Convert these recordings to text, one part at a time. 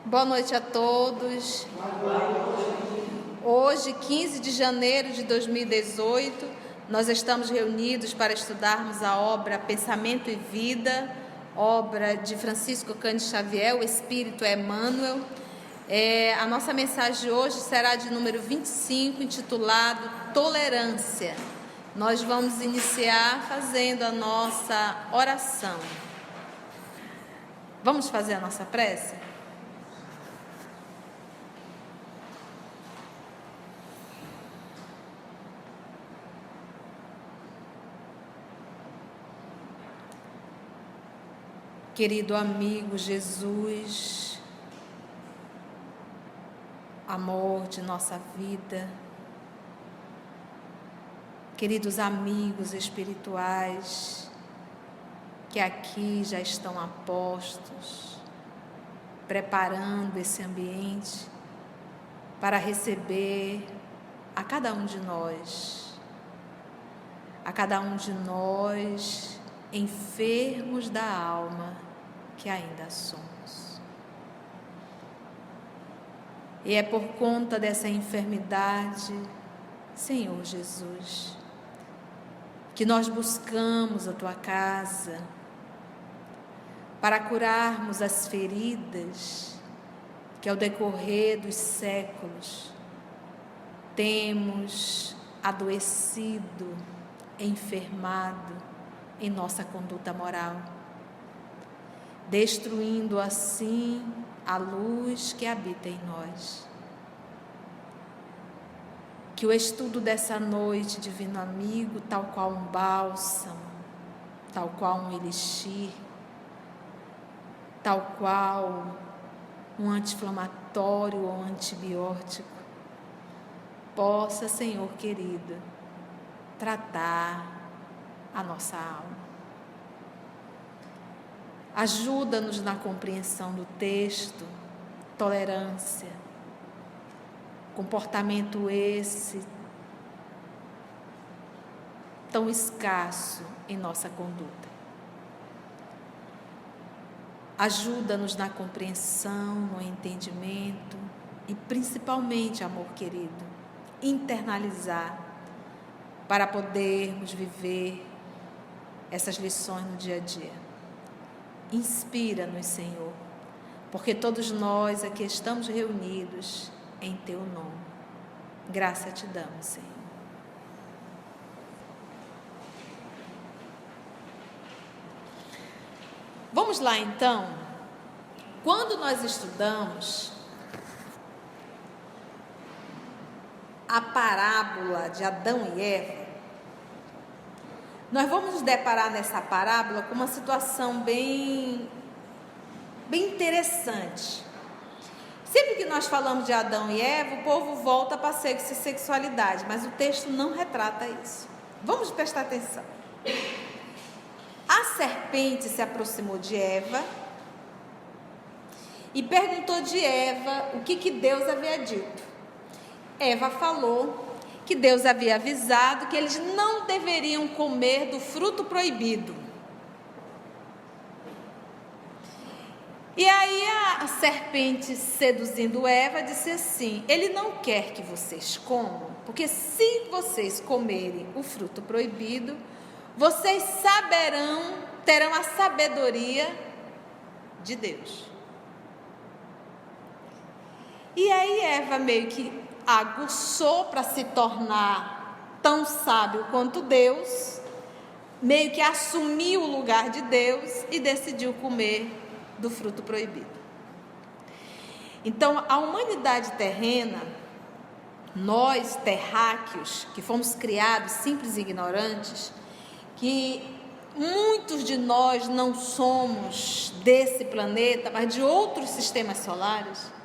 Boa noite a todos. Hoje, 15 de janeiro de 2018, nós estamos reunidos para estudarmos a obra Pensamento e Vida, obra de Francisco Cândido Xavier, o Espírito Emmanuel. A nossa mensagem de hoje será de número 25, intitulado Tolerância. Nós vamos iniciar fazendo a nossa oração. Vamos fazer a nossa prece? Querido amigo Jesus, amor de nossa vida, queridos amigos espirituais que aqui já estão a postos, preparando esse ambiente para receber a cada um de nós, enfermos da alma, que ainda somos. E é por conta dessa enfermidade, Senhor Jesus, que nós buscamos a Tua casa para curarmos as feridas que ao decorrer dos séculos temos adoecido, enfermado em nossa conduta moral, destruindo assim a luz que habita em nós. Que o estudo dessa noite, divino amigo, tal qual um bálsamo, tal qual um elixir, tal qual um anti-inflamatório ou antibiótico, possa, Senhor querido, tratar a nossa alma. Ajuda-nos na compreensão do texto, tolerância, comportamento esse tão escasso em nossa conduta. Ajuda-nos na compreensão, no entendimento e principalmente, amor querido, internalizar para podermos viver essas lições no dia a dia. Inspira-nos, Senhor, porque todos nós aqui estamos reunidos em Teu nome. Graça te damos, Senhor. Vamos lá, então. Quando nós estudamos a parábola de Adão e Eva, nós vamos nos deparar nessa parábola com uma situação bem interessante. Sempre que nós falamos de Adão e Eva, o povo volta para sexo e sexualidade, mas o texto não retrata isso. Vamos prestar atenção. A serpente se aproximou de Eva e perguntou de Eva o que Deus havia dito. Eva falou que Deus havia avisado que eles não deveriam comer do fruto proibido. E aí a serpente, seduzindo Eva, disse assim: Ele não quer que vocês comam, porque se vocês comerem o fruto proibido, vocês terão a sabedoria de Deus. E aí Eva meio que aguçou para se tornar tão sábio quanto Deus, meio que assumiu o lugar de Deus e decidiu comer do fruto proibido. Então, a humanidade terrena, nós terráqueos, que fomos criados simples e ignorantes, que muitos de nós não somos desse planeta, mas de outros sistemas solares,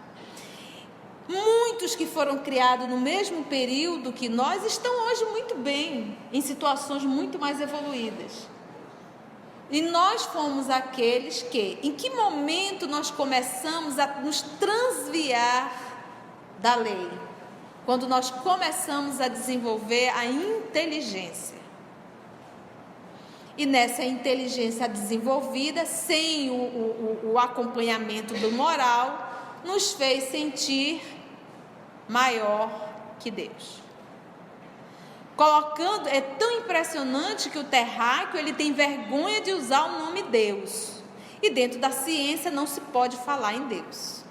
muitos que foram criados no mesmo período que nós estão hoje muito bem, em situações muito mais evoluídas. E nós fomos aqueles que, em que momento nós começamos a nos transviar da lei? Quando nós começamos a desenvolver a inteligência. E nessa inteligência desenvolvida, sem o acompanhamento do moral, nos fez sentir maior que Deus. Colocando, é tão impressionante que o terráqueo, ele tem vergonha de usar o nome Deus. E dentro da ciência não se pode falar em Deus.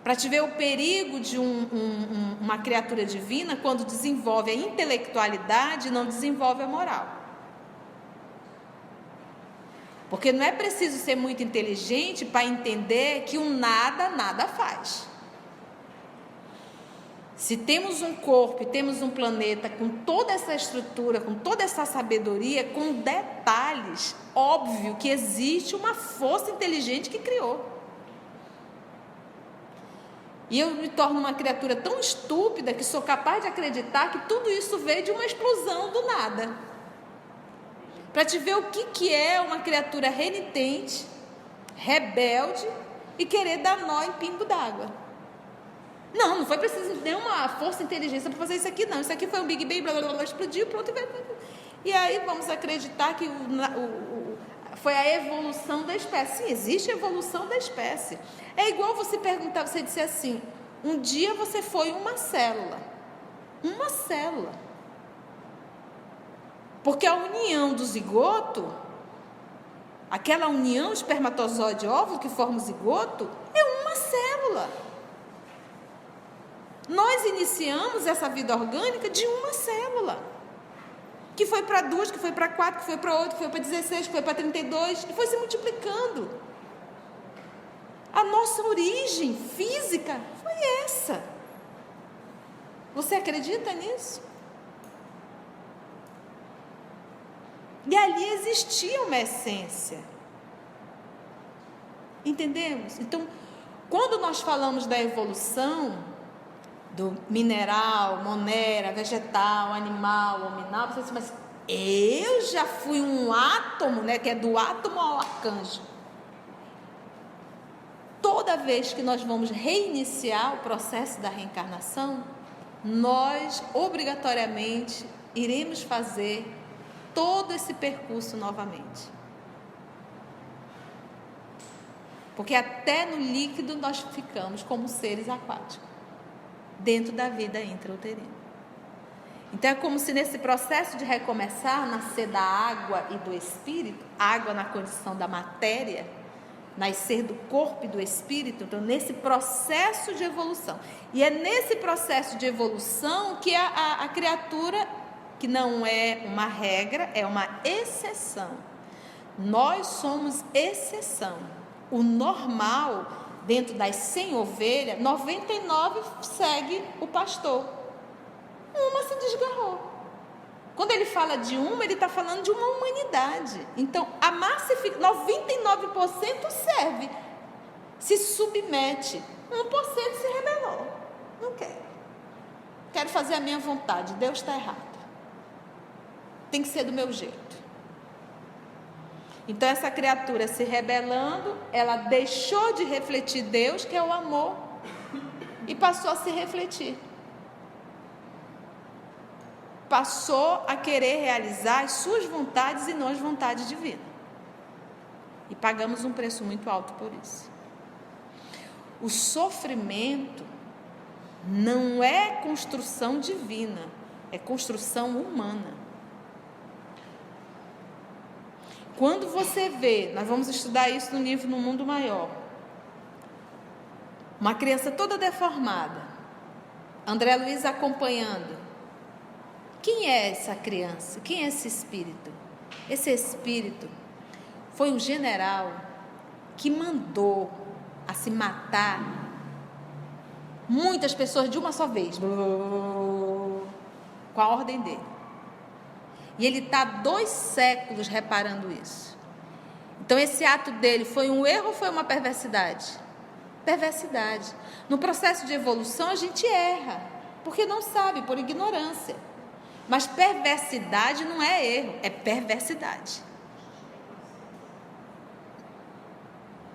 Para te ver o perigo de uma criatura divina, quando desenvolve a intelectualidade, não desenvolve a moral. Porque não é preciso ser muito inteligente para entender que o nada faz. Se temos um corpo e temos um planeta com toda essa estrutura, com toda essa sabedoria, com detalhes, óbvio que existe uma força inteligente que criou. E eu me torno uma criatura tão estúpida que sou capaz de acreditar que tudo isso veio de uma explosão do nada. Para te ver o que é uma criatura renitente, rebelde e querer dar nó em pingo d'água. Não foi preciso nenhuma força e inteligência para fazer isso aqui, não. Isso aqui foi um Big Bang, blá, blá, blá, explodiu, pronto. E aí vamos acreditar que foi a evolução da espécie. Sim, existe evolução da espécie. É igual você perguntar, você disser assim, um dia você foi uma célula. Uma célula. Porque a união do zigoto, aquela união espermatozoide-óvulo que forma o zigoto, é uma célula. Nós iniciamos essa vida orgânica de uma célula, que foi para 2, que foi para 4, que foi para 8, que foi para 16, que foi para 32, e foi se multiplicando. A nossa origem física foi essa. Você acredita nisso? E ali existia uma essência. Entendemos? Então, quando nós falamos da evolução do mineral, monera, vegetal, animal, hominal, você diz, mas eu já fui um átomo, né, que é do átomo ao arcanjo. Toda vez que nós vamos reiniciar o processo da reencarnação, nós obrigatoriamente iremos fazer todo esse percurso novamente. Porque até no líquido nós ficamos como seres aquáticos, dentro da vida intrauterina. Então é como se nesse processo de recomeçar, nascer da água e do espírito, água na condição da matéria, nascer do corpo e do espírito, então nesse processo de evolução. E é nesse processo de evolução que a criatura, que não é uma regra, é uma exceção. Nós somos exceção. O normal, dentro das 100 ovelhas, 99 segue o pastor. Uma se desgarrou. Quando ele fala de uma, ele está falando de uma humanidade. Então, a massificação, 99% serve, se submete. 1% se rebelou. Não quero. Quero fazer a minha vontade. Deus está errado. Tem que ser do meu jeito. Então, essa criatura se rebelando, ela deixou de refletir Deus, que é o amor, e passou a se refletir. Passou a querer realizar as suas vontades e não as vontades divinas. E pagamos um preço muito alto por isso. O sofrimento não é construção divina, é construção humana. Quando você vê, nós vamos estudar isso no livro No Mundo Maior, uma criança toda deformada, André Luiz acompanhando. Quem é essa criança? Quem é esse espírito? Esse espírito foi um general que mandou a se matar muitas pessoas de uma só vez, com a ordem dele. E ele está 2 séculos reparando isso. Então esse ato dele foi um erro ou foi uma perversidade? Perversidade. No processo de evolução a gente erra, porque não sabe, por ignorância. Mas perversidade não é erro, é perversidade.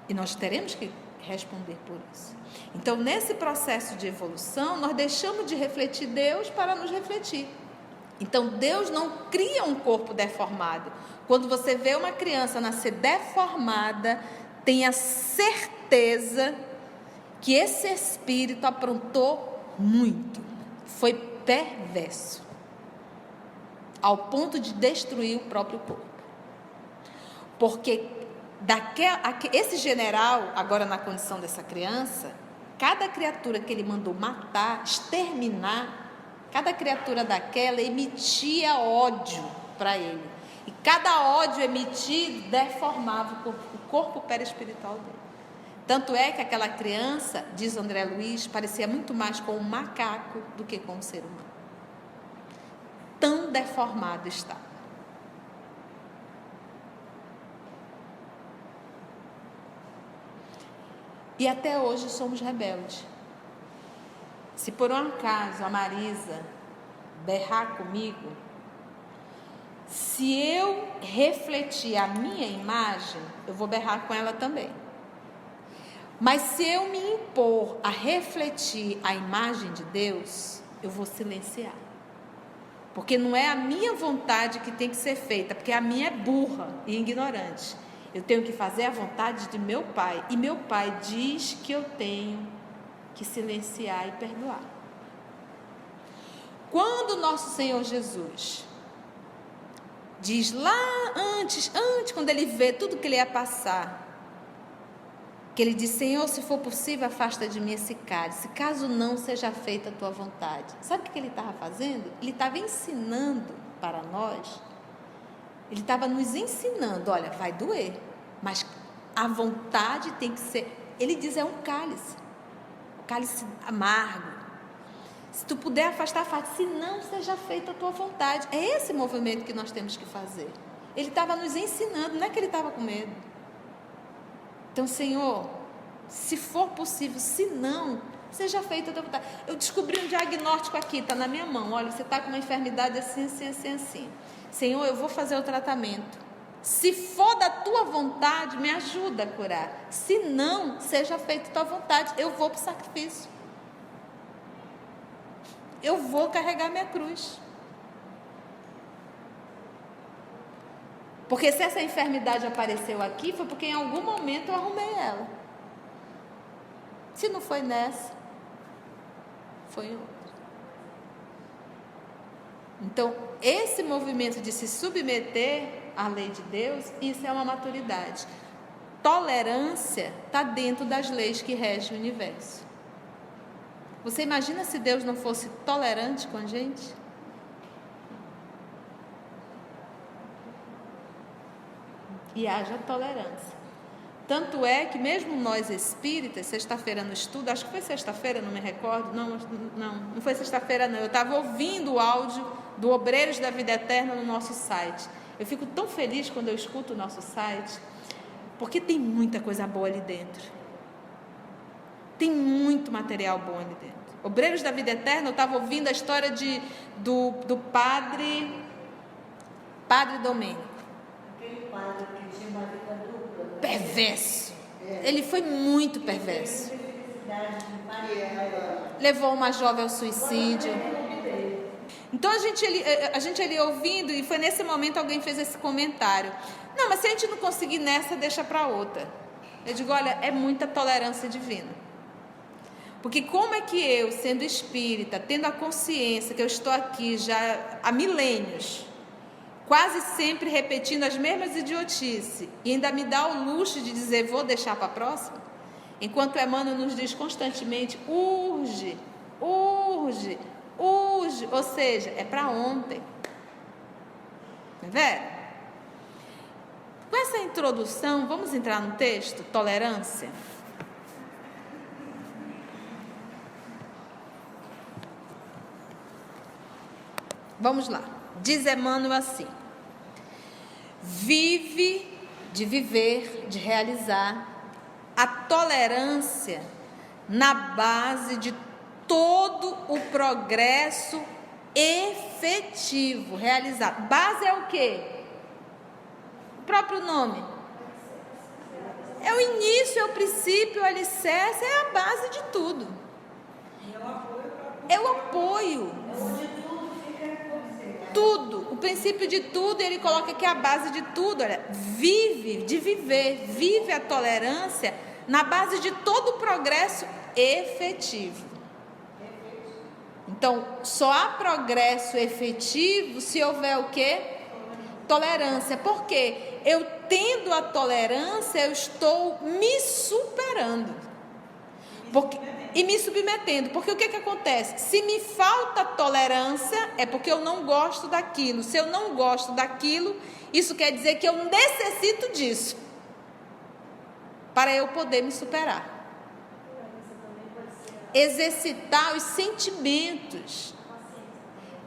E nós teremos que responder por isso. Então, nesse processo de evolução, nós deixamos de refletir Deus para nos refletir. Então, Deus não cria um corpo deformado. Quando você vê uma criança nascer deformada, tenha certeza que esse espírito aprontou muito. Foi perverso, ao ponto de destruir o próprio corpo. Porque esse general, agora na condição dessa criança, cada criatura que ele mandou matar, exterminar, cada criatura daquela emitia ódio para ele. E cada ódio emitido deformava o corpo perispiritual dele. Tanto é que aquela criança, diz André Luiz, parecia muito mais com um macaco do que com um ser humano. Tão deformado estava. E até hoje somos rebeldes. Se por um acaso a Marisa berrar comigo, se eu refletir a minha imagem, eu vou berrar com ela também. Mas se eu me impor a refletir a imagem de Deus, eu vou silenciar. Porque não é a minha vontade que tem que ser feita, porque a minha é burra e ignorante. Eu tenho que fazer a vontade de meu Pai. E meu Pai diz que eu tenho que silenciar e perdoar. Quando nosso Senhor Jesus diz lá antes, quando ele vê tudo que ele ia passar, que ele diz: Senhor, se for possível, afasta de mim esse cálice, caso não seja feita a tua vontade. Sabe o que ele estava fazendo? Ele estava ensinando para nós, ele estava nos ensinando: olha, vai doer, mas a vontade tem que ser, ele diz, é um cálice amargo. Se tu puder afastar, afaste. Se não, seja feita a tua vontade. É esse movimento que nós temos que fazer. Ele estava nos ensinando, não é que ele estava com medo. Então, Senhor, se for possível, se não, seja feita a tua vontade. Eu descobri um diagnóstico aqui, está na minha mão. Olha, você está com uma enfermidade assim, assim, assim, assim. Senhor, eu vou fazer o tratamento. Se for da tua vontade, me ajuda a curar. Se não, seja feita a tua vontade. Eu vou para o sacrifício. Eu vou carregar minha cruz. Porque se essa enfermidade apareceu aqui, foi porque em algum momento eu arrumei ela. Se não foi nessa, foi em outra. Então, esse movimento de se submeter à lei de Deus, isso é uma maturidade. Tolerância está dentro das leis que regem o universo. Você imagina se Deus não fosse tolerante com a gente? E haja tolerância. Tanto é que mesmo nós espíritas, sexta-feira no estudo, acho que foi sexta-feira, não me recordo, não foi sexta-feira não, eu estava ouvindo o áudio do Obreiros da Vida Eterna no nosso site. Eu fico tão feliz quando eu escuto o nosso site, porque tem muita coisa boa ali dentro. Tem muito material bom ali dentro. Obreiros da Vida Eterna, eu estava ouvindo a história do padre Domênico. Aquele padre que tinha uma vida dupla. Perverso. Ele foi muito perverso. Levou uma jovem ao suicídio. Então a gente ali ouvindo, e foi nesse momento alguém fez esse comentário: não, mas se a gente não conseguir nessa, deixa para outra. Eu digo: olha, é muita tolerância divina. Porque como é que eu, sendo espírita, tendo a consciência que eu estou aqui já há milênios, quase sempre repetindo as mesmas idiotices, e ainda me dá o luxo de dizer: vou deixar para a próxima? Enquanto Emmanuel nos diz constantemente: urge, urge, urge, ou seja, é para ontem. Tá vendo? Com essa introdução, vamos entrar no texto, tolerância. Vamos lá. Diz Emmanuel assim: vive de viver, de realizar a tolerância na base de todo o progresso efetivo realizado. Base é o quê? O próprio nome. É o início, é o princípio, o alicerce, é a base de tudo. É o apoio. Tudo, o princípio de tudo, ele coloca que é a base de tudo. Olha, vive a tolerância na base de todo o progresso efetivo. Então, só há progresso efetivo se houver o quê? Tolerância. Por quê? Eu tendo a tolerância, eu estou me superando. E me submetendo. Porque o que acontece? Se me falta tolerância, é porque eu não gosto daquilo. Se eu não gosto daquilo, isso quer dizer que eu necessito disso para eu poder me superar. Exercitar os sentimentos.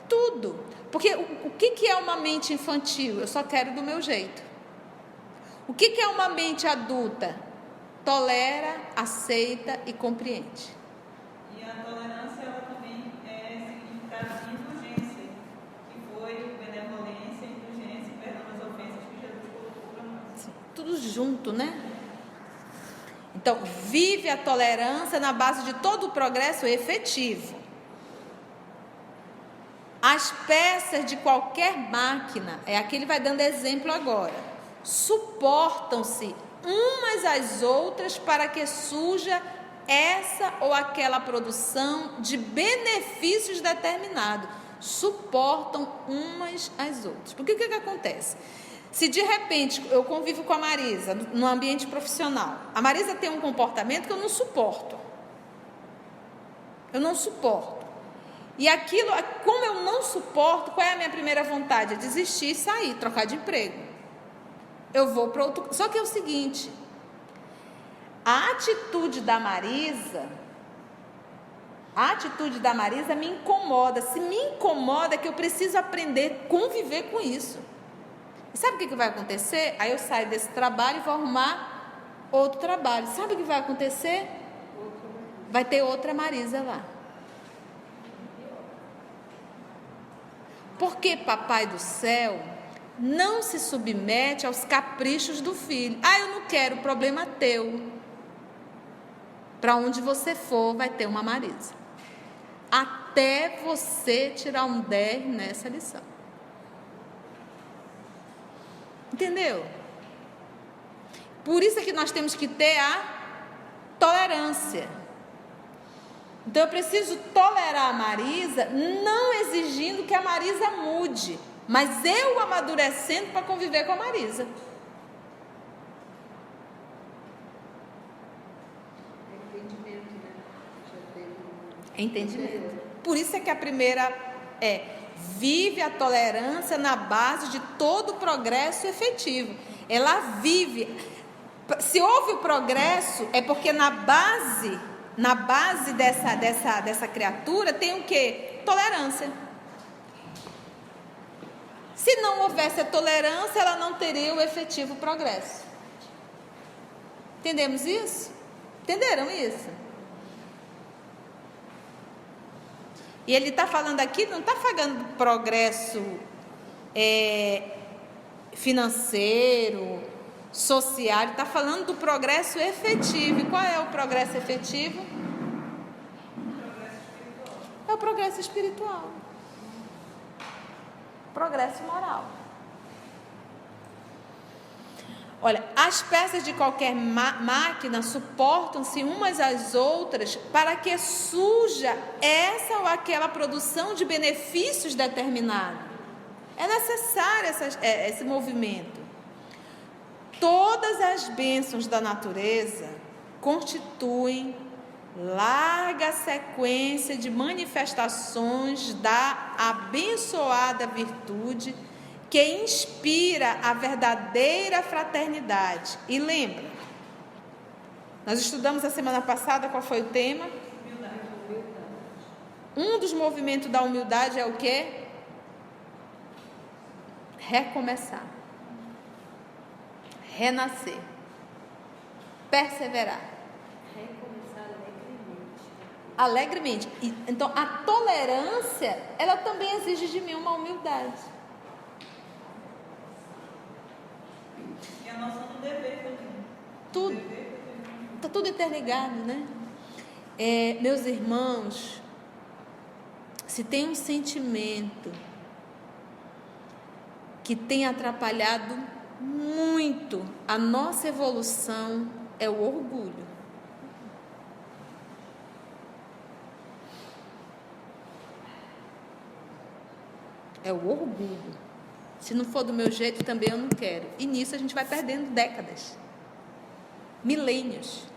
Tudo. Porque o que é uma mente infantil? Eu só quero do meu jeito. O que é uma mente adulta? Tolera, aceita e compreende. E a tolerância, ela também é significada de indulgência, que foi benevolência, indulgência e perdão das ofensas que Jesus colocou para nós. Sim, tudo junto, né? Então, vive a tolerância na base de todo o progresso efetivo. As peças de qualquer máquina, aqui ele vai dando exemplo agora, suportam-se umas às outras para que surja essa ou aquela produção de benefícios determinados. Suportam umas às outras. Porque o que acontece? Se de repente eu convivo com a Marisa no ambiente profissional, a Marisa tem um comportamento que eu não suporto. Eu não suporto. E aquilo, como eu não suporto, qual é a minha primeira vontade? É desistir e sair, trocar de emprego. Eu vou para outro. Só que é o seguinte: a atitude da Marisa me incomoda. Se me incomoda, é que eu preciso aprender a conviver com isso. E sabe o que vai acontecer? Aí eu saio desse trabalho e vou arrumar outro trabalho. Sabe o que vai acontecer? Vai ter outra Marisa lá. Porque Papai do Céu não se submete aos caprichos do filho. Ah, eu não quero, problema teu. Para onde você for, vai ter uma Marisa. Até você tirar um 10 nessa lição. Entendeu? Por isso é que nós temos que ter a tolerância. Então eu preciso tolerar a Marisa, não exigindo que a Marisa mude, mas eu amadurecendo para conviver com a Marisa. Entendimento, né? Já teve Entendimento. Por isso é que a primeira vive a tolerância na base de todo o progresso efetivo. Ela vive. Se houve o progresso, é porque na base dessa criatura tem o quê? Tolerância. Se não houvesse a tolerância, ela não teria o efetivo progresso. Entendemos isso? Entenderam isso? E ele está falando aqui, não está falando do progresso financeiro, social, ele está falando do progresso efetivo. E qual é o progresso efetivo? É o progresso espiritual. Progresso moral. Olha, as peças de qualquer máquina suportam-se umas às outras para que surja essa ou aquela produção de benefícios determinados. É necessário esse movimento. Todas as bênçãos da natureza constituem larga sequência de manifestações da abençoada virtude que inspira a verdadeira fraternidade. E lembra, nós estudamos a semana passada, qual foi o tema? Humildade. Um dos movimentos da humildade é o quê? Recomeçar, renascer, perseverar. recomeçar Alegremente. Então, a tolerância, ela também exige de mim uma humildade. E a noção do dever também. Tudo. O dever Está tudo interligado, né? Meus irmãos, se tem um sentimento que tem atrapalhado muito a nossa evolução, é o orgulho. É o orgulho. Se não for do meu jeito, também eu não quero. E nisso a gente vai perdendo décadas, milênios.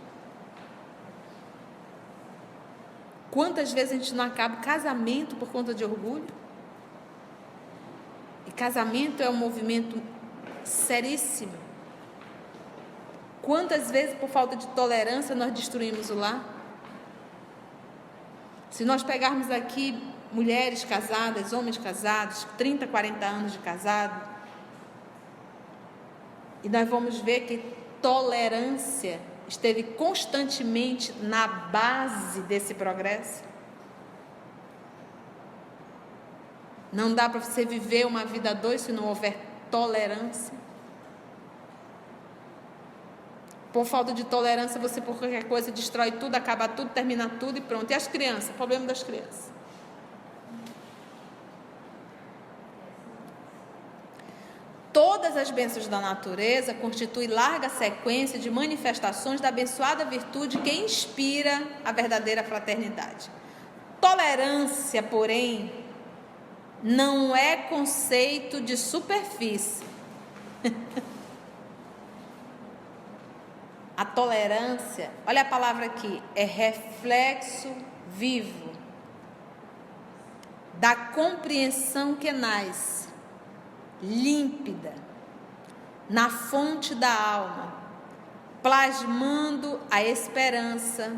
Quantas vezes a gente não acaba casamento por conta de orgulho? E casamento é um movimento seríssimo. Quantas vezes, por falta de tolerância, nós destruímos o lar? Se nós pegarmos aqui mulheres casadas, homens casados, 30, 40 anos de casado, e nós vamos ver que tolerância esteve constantemente na base desse progresso. Não dá para você viver uma vida a dois se não houver tolerância. Por falta de tolerância, você por qualquer coisa destrói tudo, acaba tudo, termina tudo e pronto. E as crianças? O problema das crianças. Todas as bênçãos da natureza constituem larga sequência de manifestações da abençoada virtude que inspira a verdadeira fraternidade. Tolerância, porém, não é conceito de superfície. A tolerância, olha a palavra aqui, é reflexo vivo da compreensão que nasce límpida na fonte da alma, plasmando a esperança,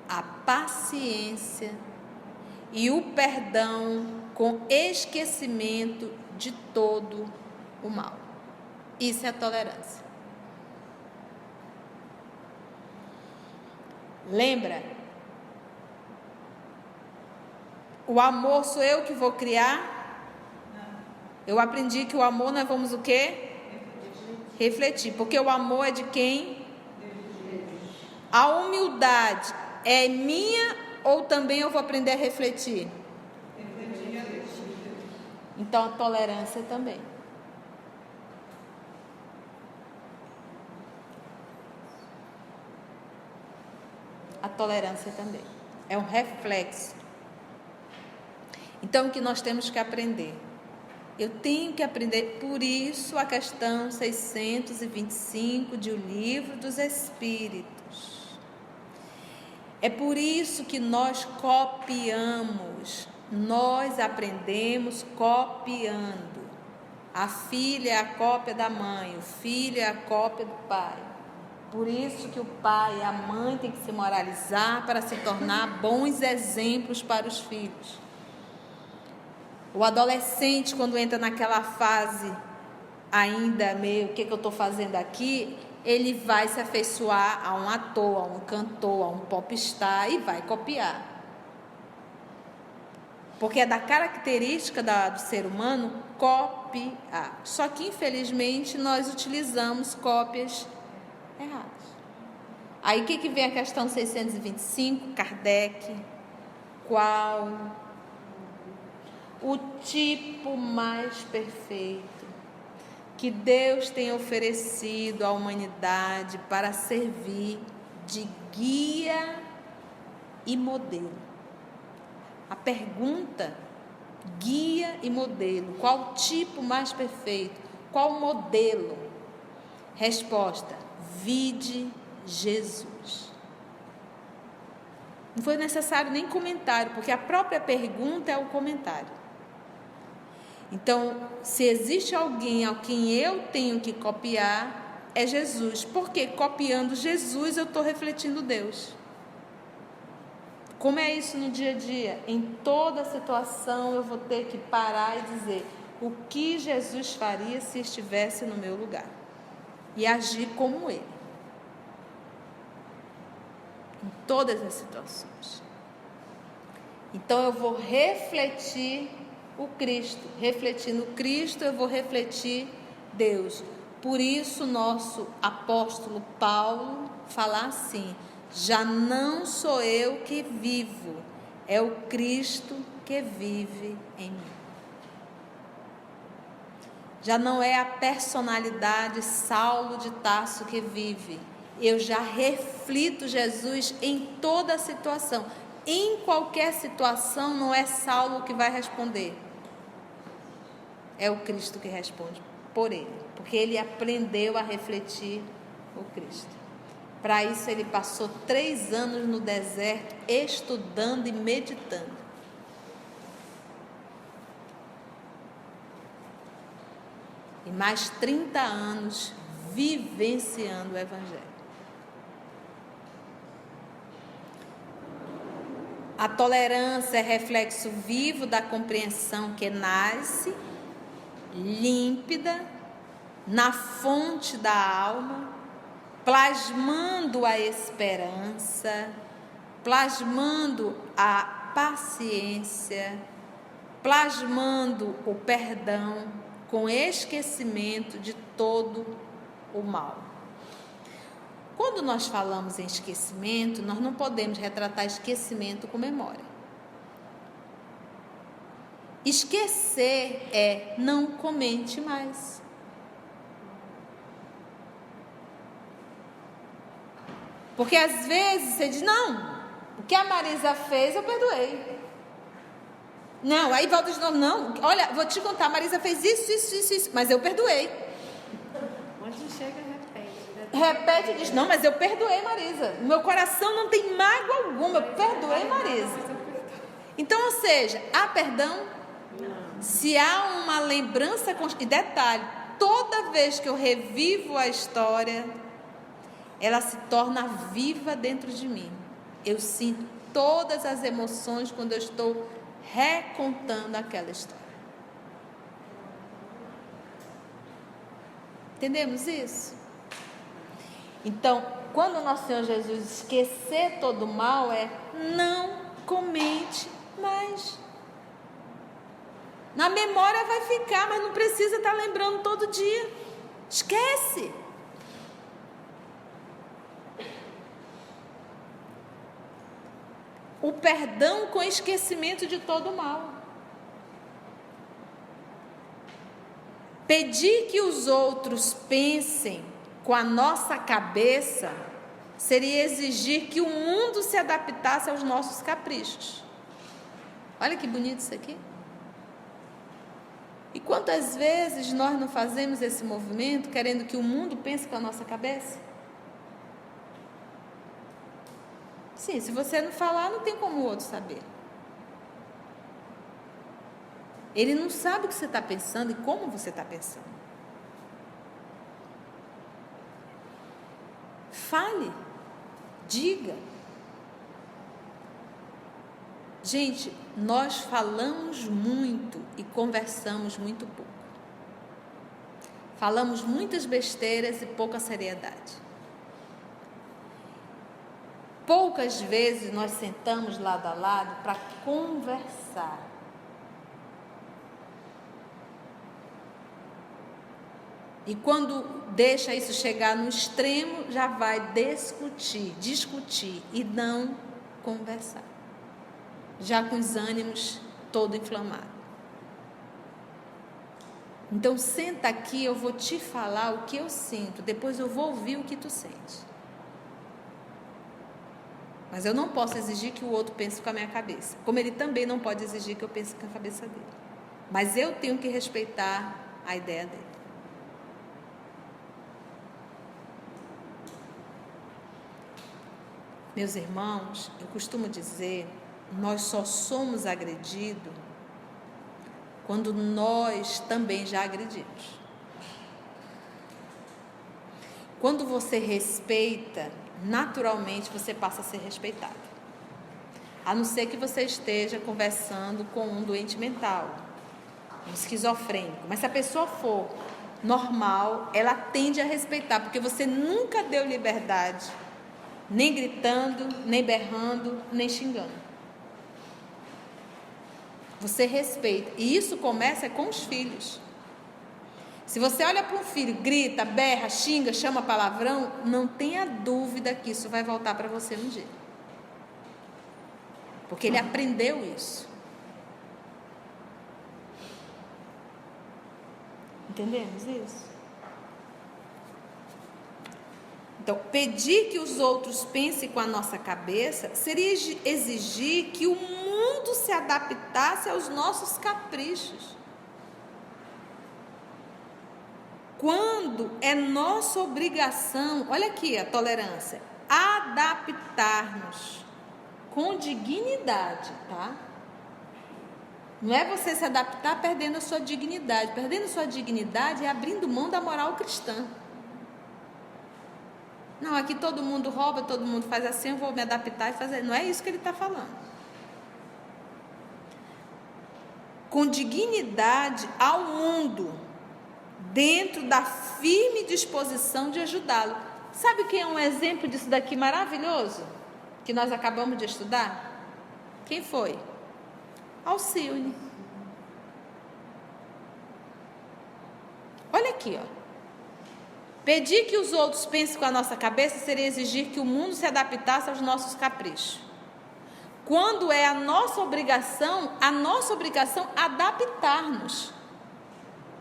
a paciência e o perdão com esquecimento de todo o mal. Isso é a tolerância. Lembra? O amor sou eu que vou criar? Eu aprendi que o amor nós vamos o quê? Refletir. Porque o amor é de quem? A humildade é minha ou também eu vou aprender a refletir? Então a tolerância também. A tolerância também. É um reflexo. Então o que nós temos que aprender? Eu tenho que aprender, por isso a questão 625 de O Livro dos Espíritos. É por isso que nós copiamos, nós aprendemos copiando. A filha é a cópia da mãe, o filho é a cópia do pai. Por isso que o pai e a mãe têm que se moralizar para se tornar bons exemplos para os filhos. O adolescente, quando entra naquela fase ainda meio, o que eu estou fazendo aqui, ele vai se afeiçoar a um ator, a um cantor, a um popstar e vai copiar. Porque é da característica do ser humano copiar. Só que, infelizmente, nós utilizamos cópias erradas. Aí, o que vem a questão 625? Kardec. Qual o tipo mais perfeito que Deus tem oferecido à humanidade para servir de guia e modelo? A pergunta, guia e modelo, qual o tipo mais perfeito? Qual o modelo? Resposta, vide Jesus. Não foi necessário nem comentário, porque a própria pergunta é o comentário. Então, se existe alguém a quem eu tenho que copiar, é Jesus. Porque copiando Jesus eu estou refletindo Deus. Como é isso no dia a dia? Em toda situação eu vou ter que parar e dizer o que Jesus faria se estivesse no meu lugar. E agir como Ele. Em todas as situações. Então eu vou refletir o Cristo. Refletindo Cristo, eu vou refletir Deus. Por isso, nosso apóstolo Paulo falar assim: já não sou eu que vivo, é o Cristo que vive em mim. Já não é a personalidade Saulo de Tarso que vive. Eu já reflito Jesus em toda a situação. Em qualquer situação, não é Saulo que vai responder. É o Cristo que responde por ele. Porque ele aprendeu a refletir o Cristo. Para isso, ele passou 3 anos no deserto, estudando e meditando. E mais 30 anos vivenciando o Evangelho. A tolerância é reflexo vivo da compreensão que nasce límpida na fonte da alma, plasmando a esperança, plasmando a paciência, plasmando o perdão, com esquecimento de todo o mal. Quando nós falamos em esquecimento, nós não podemos retratar esquecimento com memória. Esquecer é não comente mais. Porque às vezes você diz: não, o que a Marisa fez eu perdoei. Não, aí volta de novo: não, olha, vou te contar, a Marisa fez isso, mas eu perdoei. Onde chega, repete. Repete e diz: não, mas eu perdoei, Marisa. No meu coração não tem mágoa alguma, eu perdoei, Marisa. Então, ou seja, há perdão? Não. Se há uma lembrança, e detalhe, toda vez que eu revivo a história, ela se torna viva dentro de mim. Eu sinto todas as emoções quando eu estou recontando aquela história. Entendemos isso? Então, quando o nosso Senhor Jesus esquecer todo o mal, é: não comente mais. Na memória vai ficar, mas não precisa estar lembrando todo dia. Esquece. O perdão com esquecimento de todo o mal. Pedir que os outros pensem com a nossa cabeça seria exigir que o mundo se adaptasse aos nossos caprichos. Olha que bonito isso aqui. E quantas vezes nós não fazemos esse movimento querendo que o mundo pense com a nossa cabeça? Sim, se você não falar, não tem como o outro saber. Ele não sabe o que você está pensando e como você está pensando. Fale, diga. Gente, nós falamos muito e conversamos muito pouco. Falamos muitas besteiras e pouca seriedade. Poucas vezes nós sentamos lado a lado para conversar. E quando deixa isso chegar no extremo, já vai discutir e não conversar. Já com os ânimos todo inflamados. Então senta aqui, eu vou te falar o que eu sinto, depois eu vou ouvir o que tu sente. Mas eu não posso exigir que o outro pense com a minha cabeça, como ele também não pode exigir que eu pense com a cabeça dele. Mas eu tenho que respeitar a ideia dele. Meus irmãos, eu costumo dizer, nós só somos agredidos quando nós também já agredimos. Quando você respeita, naturalmente você passa a ser respeitado. A não ser que você esteja conversando com um doente mental, um esquizofrênico. Mas se a pessoa for normal, ela tende a respeitar, porque você nunca deu liberdade, nem gritando, nem berrando, nem xingando. Você respeita. E isso começa com os filhos. Se você olha para um filho, grita, berra, xinga, chama palavrão, não tenha dúvida que isso vai voltar para você um dia. Porque ele aprendeu isso. Entendemos isso? Então, pedir que os outros pensem com a nossa cabeça seria exigir que o mundo se adaptasse aos nossos caprichos. Quando é nossa obrigação, olha aqui a tolerância, adaptar-nos com dignidade, tá? Não é você se adaptar perdendo a sua dignidade. Perdendo a sua dignidade é abrindo mão da moral cristã. Não, aqui todo mundo rouba, todo mundo faz assim, eu vou me adaptar e fazer. Não é isso que ele está falando. Com dignidade ao mundo, dentro da firme disposição de ajudá-lo. Sabe quem é um exemplo disso daqui maravilhoso? Que nós acabamos de estudar? Quem foi? Alcione. Olha aqui, ó. Pedir que os outros pensem com a nossa cabeça seria exigir que o mundo se adaptasse aos nossos caprichos. Quando é a nossa obrigação adaptar-nos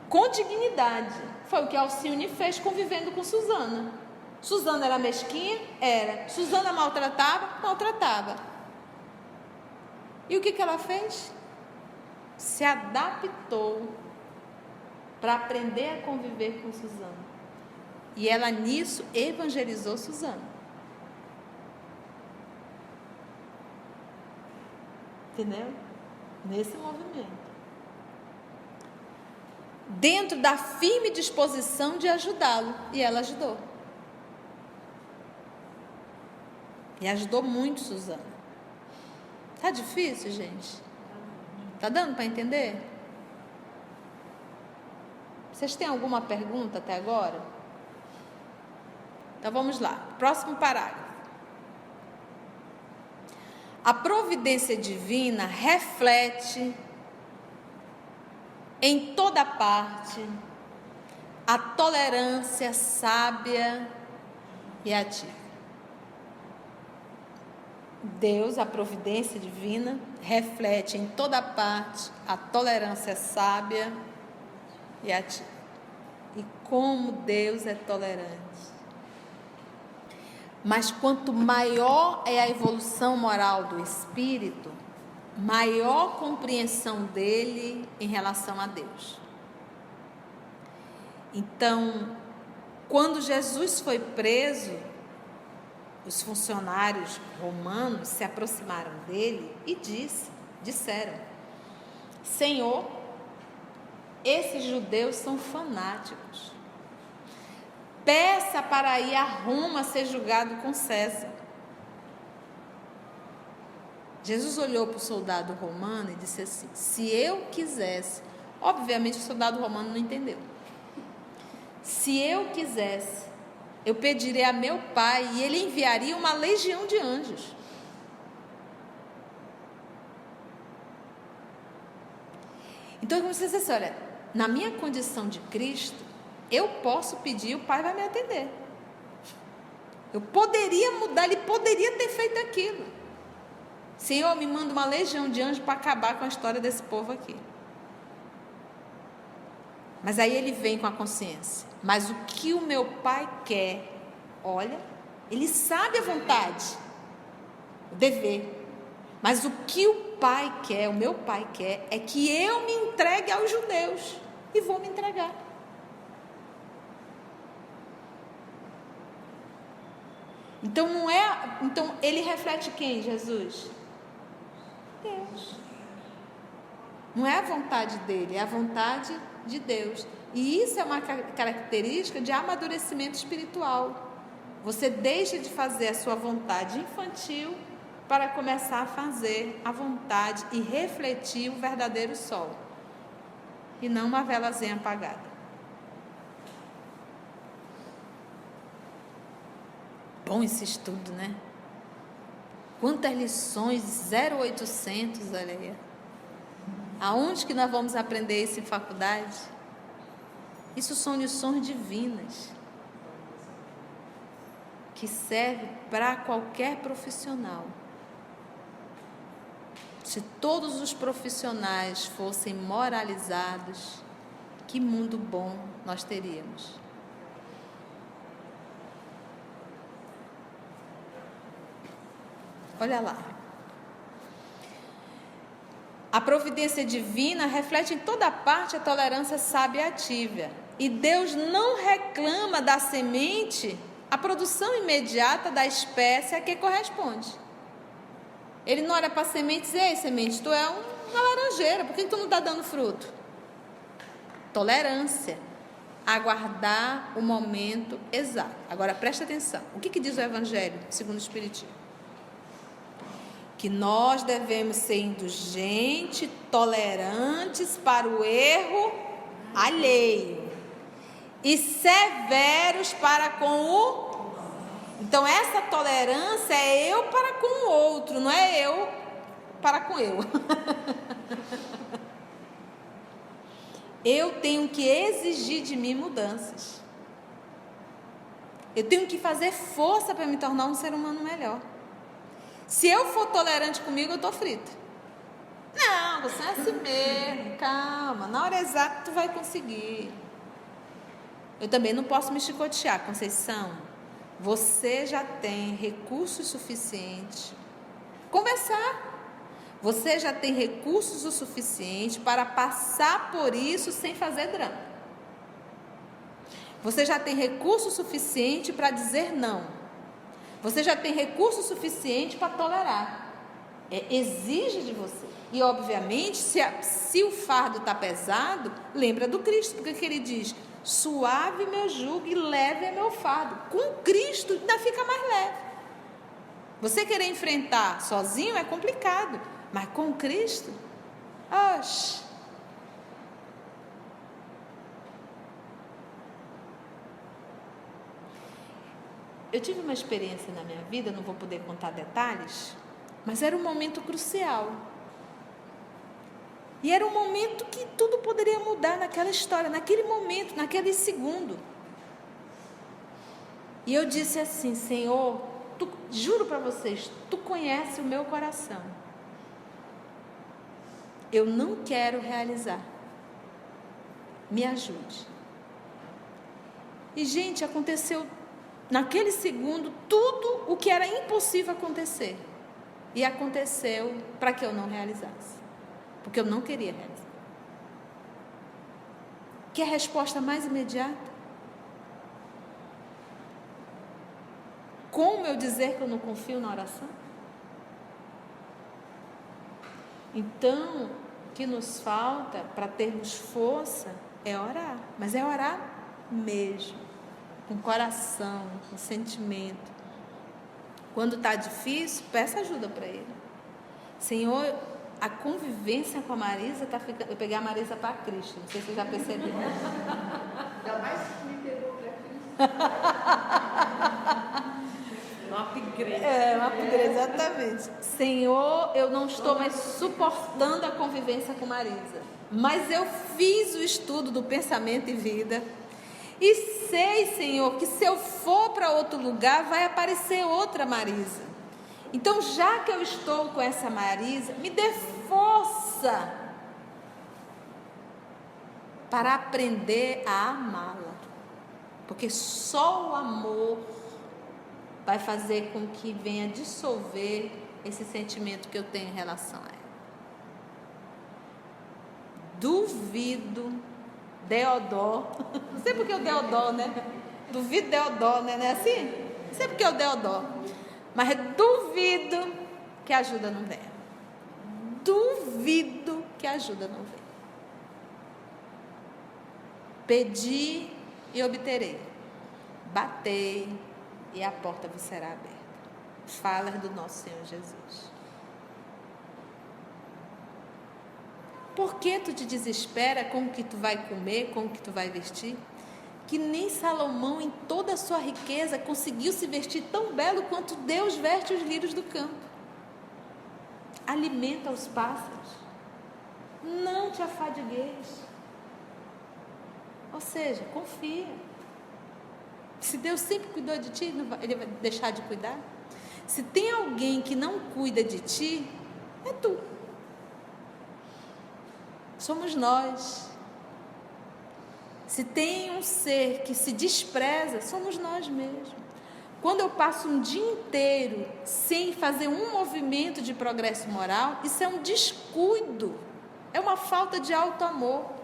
com dignidade. Foi o que Alcione fez convivendo com Suzana. Suzana era mesquinha? Era. Suzana maltratava? Maltratava. E o que ela fez? Se adaptou para aprender a conviver com Suzana. E ela nisso evangelizou Suzana. Entendeu? Nesse movimento. Dentro da firme disposição de ajudá-lo. E ela ajudou. E ajudou muito Suzana. Tá difícil, gente? Tá dando para entender? Vocês têm alguma pergunta até agora? Então vamos lá. Próximo parágrafo. A providência divina reflete em toda parte a tolerância sábia e ativa. Deus, a providência divina, reflete em toda parte a tolerância sábia e ativa. E como Deus é tolerante. Mas quanto maior é a evolução moral do espírito, maior compreensão dele em relação a Deus. Então, quando Jesus foi preso, os funcionários romanos se aproximaram dele e disseram: Senhor, esses judeus são fanáticos. Peça para ir a Roma ser julgado com César. Jesus olhou para o soldado romano e disse assim: se eu quisesse, obviamente o soldado romano não entendeu. Se eu quisesse, eu pediria a meu pai e ele enviaria uma legião de anjos. Então, como você disse, olha, na minha condição de Cristo, eu posso pedir e o pai vai me atender. Eu poderia mudar, ele poderia ter feito aquilo. Senhor, me manda uma legião de anjos para acabar com a história desse povo aqui. Mas aí ele vem com a consciência. Mas o que o meu pai quer, olha, ele sabe a vontade, o dever. Mas o que o pai quer, o meu pai quer, é que eu me entregue aos judeus. E vou me entregar. Então não é. Então ele reflete quem, Jesus? Deus. Não é a vontade dele, é a vontade de Deus. E isso é uma característica de amadurecimento espiritual. Você deixa de fazer a sua vontade infantil para começar a fazer a vontade e refletir o verdadeiro sol. E não uma velazinha apagada. Bom esse estudo, né? Quantas lições, 0800, olha aí. Aonde que nós vamos aprender isso em faculdade? Isso são lições divinas que servem para qualquer profissional. Se todos os profissionais fossem moralizados, que mundo bom nós teríamos. Olha lá. A providência divina reflete em toda parte a tolerância sábia e ativa. E Deus não reclama da semente a produção imediata da espécie a que corresponde. Ele não olha para a semente e diz: ei, semente, tu é uma laranjeira, por que tu não está dando fruto? Tolerância. Aguardar o momento exato. Agora presta atenção. O que diz o Evangelho segundo o Espiritismo? Que nós devemos ser indulgentes, tolerantes para o erro alheio e severos para com o... Então essa tolerância é eu para com o outro, não é eu para com eu. Eu tenho que exigir de mim mudanças. Eu tenho que fazer força para me tornar um ser humano melhor. Se eu for tolerante comigo, eu estou frita. Não, você é assim mesmo, calma, na hora exata tu vai conseguir. Eu também não posso me chicotear, Conceição. Você já tem recursos suficientes. Conversar. Você já tem recursos o suficiente para passar por isso sem fazer drama. Você já tem recurso suficiente para dizer não. Você já tem recurso suficiente para tolerar. Exige de você. E obviamente, se o fardo está pesado, lembra do Cristo, porque ele diz: suave meu jugo e leve é meu fardo. Com Cristo ainda fica mais leve. Você querer enfrentar sozinho é complicado, mas com Cristo, oxe. Eu tive uma experiência na minha vida, não vou poder contar detalhes, mas era um momento crucial. E era um momento que tudo poderia mudar naquela história, naquele momento, naquele segundo. E eu disse assim: Senhor, juro para vocês, tu conheces o meu coração. Eu não quero realizar. Me ajude. E, gente, aconteceu naquele segundo tudo o que era impossível acontecer. E aconteceu para que eu não realizasse. Porque eu não queria realizar. Quer resposta mais imediata? Como eu dizer que eu não confio na oração? Então, o que nos falta para termos força é orar. Mas é orar mesmo. Com coração, com sentimento. Quando está difícil, peça ajuda para ele. Senhor, a convivência com a Marisa está ficando... Eu peguei a Marisa para Cristo, não sei se você já percebeu. Ainda mais que me pegou para Cristo. Um upgrade. Um upgrade, exatamente. Senhor, eu não estou mais suportando a convivência com Marisa. Mas eu fiz o estudo do pensamento e vida. E sei, Senhor, que se eu for para outro lugar, vai aparecer outra Marisa. Então, já que eu estou com essa Marisa, me dê força para aprender a amá-la. Porque só o amor vai fazer com que venha dissolver esse sentimento que eu tenho em relação a ela. Duvido, Deodó, não sei porque o Deodó, né? Duvido Deodó, né? Não é assim? Não sei porque o Deodó, mas duvido que a ajuda não venha. Duvido que a ajuda não venha. Pedi e obterei. Batei e a porta vos será aberta. Fala do nosso Senhor Jesus. Por que tu te desespera com o que tu vai comer, com o que tu vai vestir? Que nem Salomão, em toda a sua riqueza, conseguiu se vestir tão belo quanto Deus veste os lírios do campo. Alimenta os pássaros. Não te afadigueis. Ou seja, confia. Se Deus sempre cuidou de ti, Ele vai deixar de cuidar? Se tem alguém que não cuida de ti, é tu. Somos nós. Se tem um ser que se despreza, somos nós mesmos. Quando eu passo um dia inteiro sem fazer um movimento de progresso moral, isso é um descuido, é uma falta de auto-amor.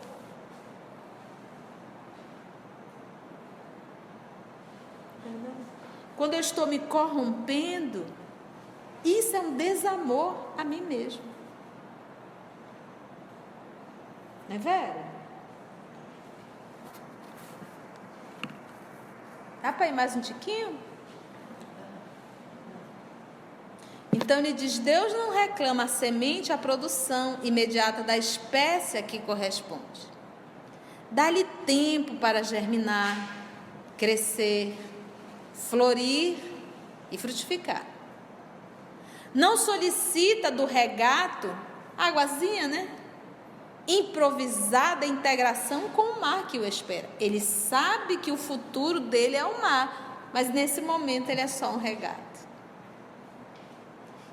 Quando eu estou me corrompendo, isso é um desamor a mim mesmo. Não é, Vera? Dá para ir mais um tiquinho? Então ele diz: Deus não reclama a semente, a produção imediata da espécie a que corresponde. Dá-lhe tempo para germinar, crescer, florir e frutificar. Não solicita do regato, águazinha, né? Improvisada integração com o mar que o espera. Ele sabe que o futuro dele é o mar, mas nesse momento ele é só um regato.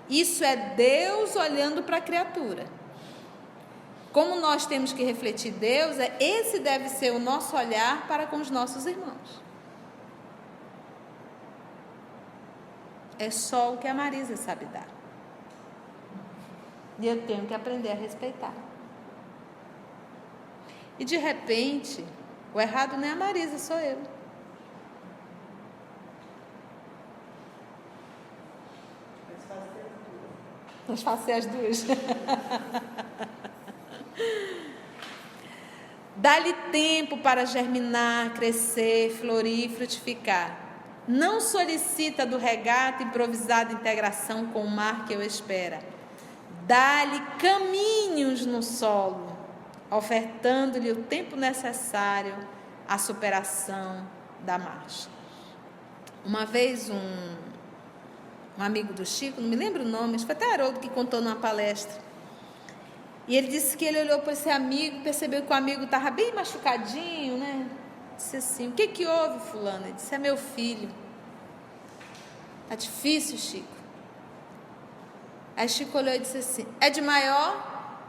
Isso é Deus olhando para a criatura. Como nós temos que refletir Deus, esse deve ser o nosso olhar para com os nossos irmãos. É só o que a Marisa sabe dar. E eu tenho que aprender a respeitar. E de repente, o errado não é a Marisa, sou eu. Nós fazer as duas. Dá-lhe tempo para germinar, crescer, florir e frutificar. Não solicita do regato improvisada integração com o mar que o espera. Dá-lhe caminhos no solo, ofertando-lhe o tempo necessário à superação da marcha. Uma vez um amigo do Chico, não me lembro o nome, acho que foi até Haroldo que contou numa palestra, e ele disse que ele olhou para esse amigo, percebeu que o amigo estava bem machucadinho, né? Disse assim: o que houve, fulano? Ele disse: é meu filho. Está difícil, Chico. Aí Chico olhou e disse assim: é de maior?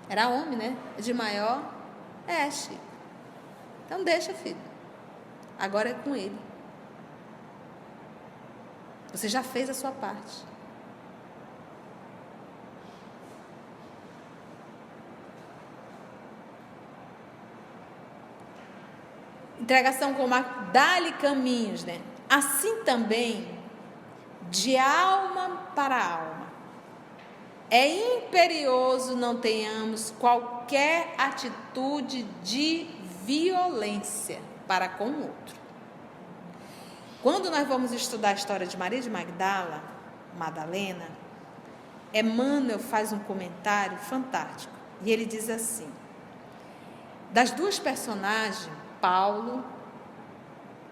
Era homem, né? É de maior? É, Chico. Então deixa, filho. Agora é com ele. Você já fez a sua parte. Entregação com o mar, dá-lhe caminhos, né? Assim também, de alma para alma, é imperioso não tenhamos qualquer atitude de violência para com o outro. Quando nós vamos estudar a história de Maria de Madalena, Emmanuel faz um comentário fantástico. E ele diz assim: das duas personagens, Paulo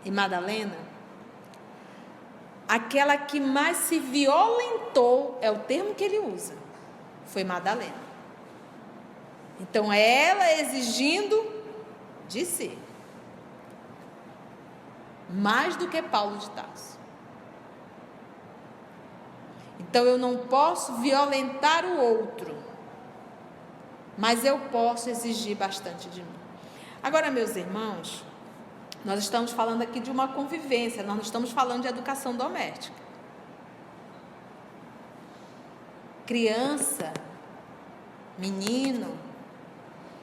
e Madalena, aquela que mais se violentou, é o termo que ele usa, foi Madalena. Então, ela exigindo de si, mais do que Paulo de Tarso. Então eu não posso violentar o outro, mas eu posso exigir bastante de mim. Agora, meus irmãos, nós estamos falando aqui de uma convivência, nós não estamos falando de educação doméstica. Criança, menino,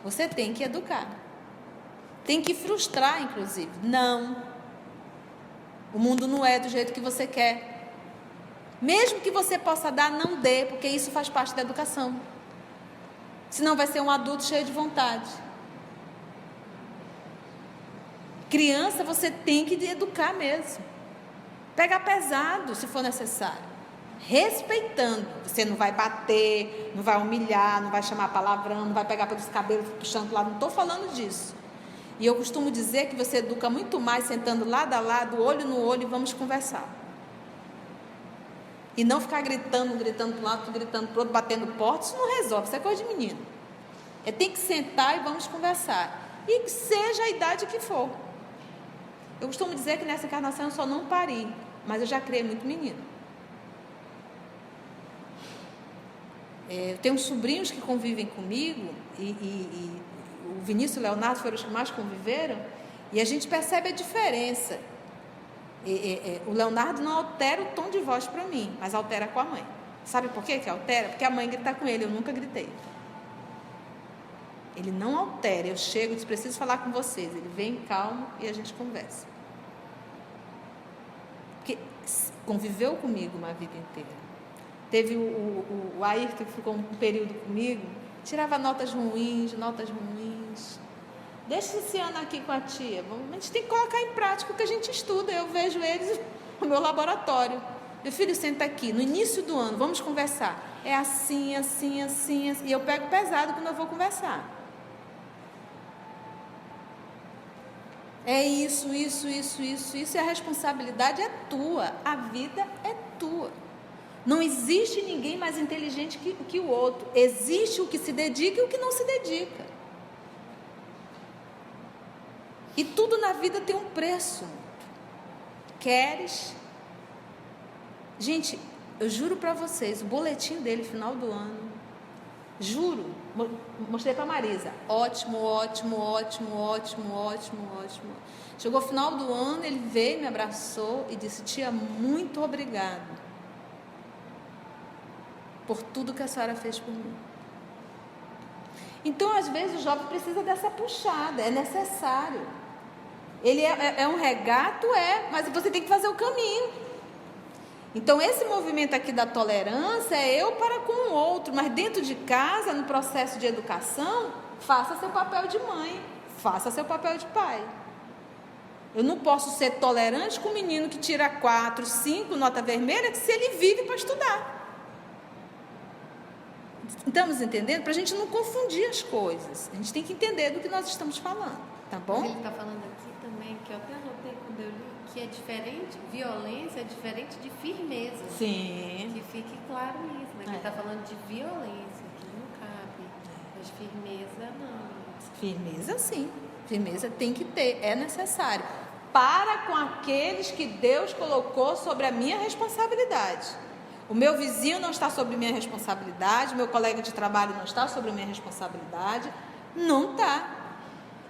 você tem que educar, tem que frustrar, inclusive. Não. O mundo não é do jeito que você quer. Mesmo que você possa dar, não dê, porque isso faz parte da educação. Senão vai ser um adulto cheio de vontade. Criança, você tem que educar mesmo. Pegar pesado, se for necessário. Respeitando. Você não vai bater, não vai humilhar, não vai chamar palavrão, não vai pegar pelos cabelos, puxando para o lado. Não estou falando disso. E eu costumo dizer que você educa muito mais sentando lado a lado, olho no olho, e vamos conversar. E não ficar gritando para um lado, gritando para o outro, batendo porta. Isso não resolve, isso é coisa de menino. Tem que sentar e vamos conversar. E seja a idade que for. Eu costumo dizer que nessa encarnação eu só não pari, mas eu já criei muito menino. Eu tenho sobrinhos que convivem comigo, e o Vinícius e o Leonardo foram os que mais conviveram, e a gente percebe a diferença. O Leonardo não altera o tom de voz para mim, mas altera com a mãe. Sabe por quê que altera? Porque a mãe grita com ele, eu nunca gritei. Ele não altera, eu chego e digo, preciso falar com vocês. Ele vem calmo e a gente conversa. Porque conviveu comigo uma vida inteira. Teve o Ayrton que ficou um período comigo, tirava notas ruins. Deixa esse ano aqui com a tia. A gente tem que colocar em prática o que a gente estuda. Eu vejo eles no meu laboratório. Meu filho, senta aqui, no início do ano, vamos conversar. É assim. E eu pego pesado quando eu vou conversar. É isso. E a responsabilidade é tua. A vida é tua. Não existe ninguém mais inteligente que o outro. Existe o que se dedica e o que não se dedica. E tudo na vida tem um preço. Queres? Gente, eu juro para vocês, o boletim dele, final do ano, juro, mostrei para a Marisa, ótimo. Chegou o final do ano, ele veio, me abraçou e disse, tia, muito obrigado por tudo que a senhora fez por mim. Então, às vezes, o jovem precisa dessa puxada, é necessário. Ele é um regato, mas você tem que fazer o caminho. Então, esse movimento aqui da tolerância é eu para com o outro, mas dentro de casa, no processo de educação, faça seu papel de mãe, faça seu papel de pai. Eu não posso ser tolerante com um menino que tira 4, 5, nota vermelha, se ele vive para estudar. Estamos entendendo? Para a gente não confundir as coisas. A gente tem que entender do que nós estamos falando, tá bom? Mas ele está falando aqui também, que eu até anotei quando eu li, que é diferente, violência é diferente de firmeza. Sim. Que fique claro isso, né? Que ele está falando de violência, que não cabe. Mas firmeza, não. Firmeza, sim. Firmeza tem que ter, é necessário. Para com aqueles que Deus colocou sobre a minha responsabilidade. O meu vizinho não está sobre minha responsabilidade, o meu colega de trabalho não está sobre minha responsabilidade. Não está.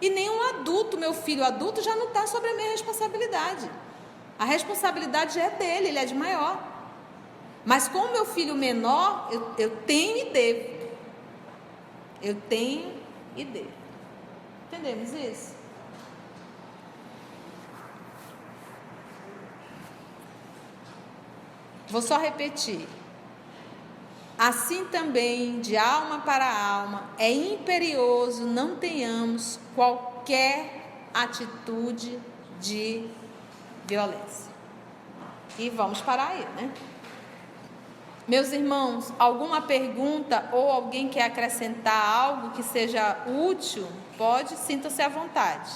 E nenhum adulto, meu filho adulto, já não está sobre a minha responsabilidade. A responsabilidade já é dele, ele é de maior. Mas com o meu filho menor, eu tenho e devo. Eu tenho e devo. Entendemos isso? Vou só repetir. Assim também, de alma para alma, é imperioso não tenhamos qualquer atitude de violência. E vamos parar aí, né? Meus irmãos, alguma pergunta ou alguém quer acrescentar algo que seja útil? Pode, sinta-se à vontade.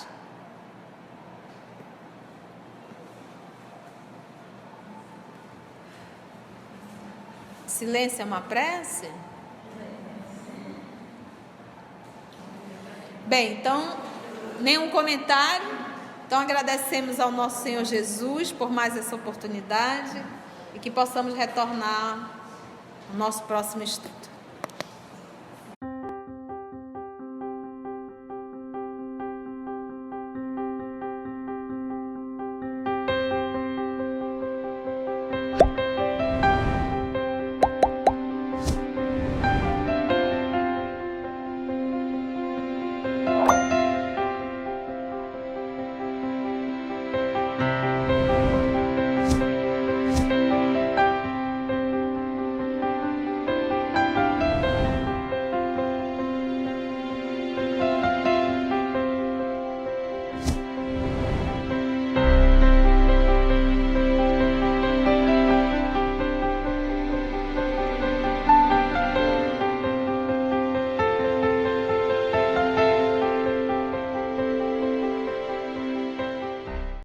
Silêncio é uma prece? Bem, então, nenhum comentário. Então, agradecemos ao nosso Senhor Jesus por mais essa oportunidade e que possamos retornar no nosso próximo estudo.